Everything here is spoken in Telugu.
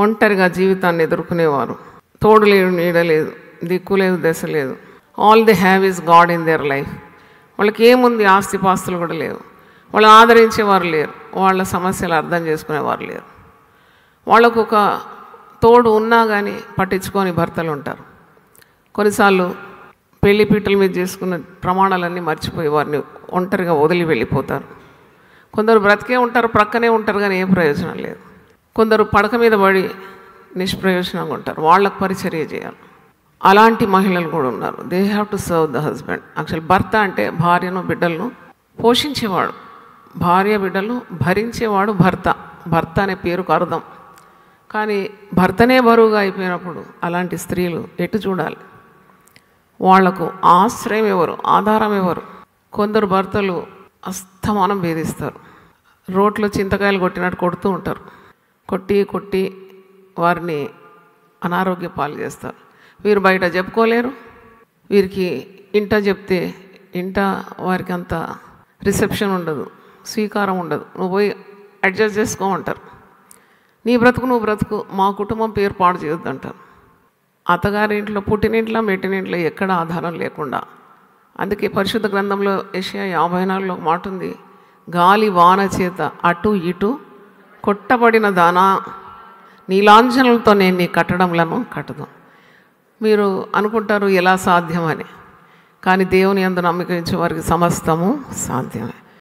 ఒంటరిగా జీవితాన్ని ఎదుర్కొనేవారు. తోడు లేదు, నీడ లేదు, దిక్కు లేదు, దశ లేదు. All the have is God in their life. వాళ్ళకి ఏముంది, ఆస్తిపాస్తులు కూడా లేవు. వాళ్ళు ఆదరించేవారు లేరు, వాళ్ళ సమస్యలు అర్థం చేసుకునేవారు లేరు. వాళ్ళకు ఒక తోడు ఉన్నా కానీ పట్టించుకొని భర్తలు ఉంటారు. కొన్నిసార్లు పెళ్లి పీటల మీద చేసుకున్న ప్రమాణాలన్నీ మర్చిపోయి వారిని ఒంటరిగా వదిలి వెళ్ళిపోతారు. కొందరు బ్రతికే ఉంటారు, ప్రక్కనే ఉంటారు, కానీ ఏ ప్రయోజనం లేదు. కొందరు పడక మీద పడి నిష్ప్రయోజనంగా ఉంటారు, వాళ్ళకు పరిచర్య చేయాలి. అలాంటి మహిళలు కూడా ఉన్నారు. They have to serve the husband. Actual భర్త అంటే భార్యను బిడ్డలను పోషించేవాడు, భార్య బిడ్డలను భరించేవాడు భర్త. భర్త అనే పేరుకు అర్థం. కానీ భర్తనే బరువుగా అయిపోయినప్పుడు అలాంటి స్త్రీలు ఎటు చూడాలి? వాళ్లకు ఆశ్రయం ఎవరు, ఆధారం ఎవరు? కొందరు భర్తలు అస్తమానం భేదిస్తారు, రోట్లో చింతకాయలు కొట్టినట్టు కొడుతూ ఉంటారు. కొట్టి కొట్టి వారిని అనారోగ్య పాలు చేస్తారు. వీరు బయట చెప్పుకోలేరు, వీరికి ఇంట చెప్తే ఇంట వారికి అంత రిసెప్షన్ ఉండదు, స్వీకారం ఉండదు. నువ్వు పోయి అడ్జస్ట్ చేసుకో అంటారు. నీ బ్రతుకు నువ్వు బ్రతుకు, మా కుటుంబం పేరు పాడు చేయొద్దు అంటారు. అత్తగారింట్లో, పుట్టినింట్లో, మెట్టినింట్లో ఎక్కడ ఆధారం లేకుండా. అందుకే పరిశుద్ధ గ్రంథంలో యెషయా 54లో ఒక మాట ఉంది, గాలి వాన చేత అటు ఇటు కొట్టబడిన దానా, నీ లాంఛనలతో నేను నీ కట్టడంలను కట్టదు. మీరు అనుకుంటారు ఎలా సాధ్యమని, కానీ దేవుని యందు నమ్మకం ఇచ్చే వారికి సమస్తము సాధ్యమే.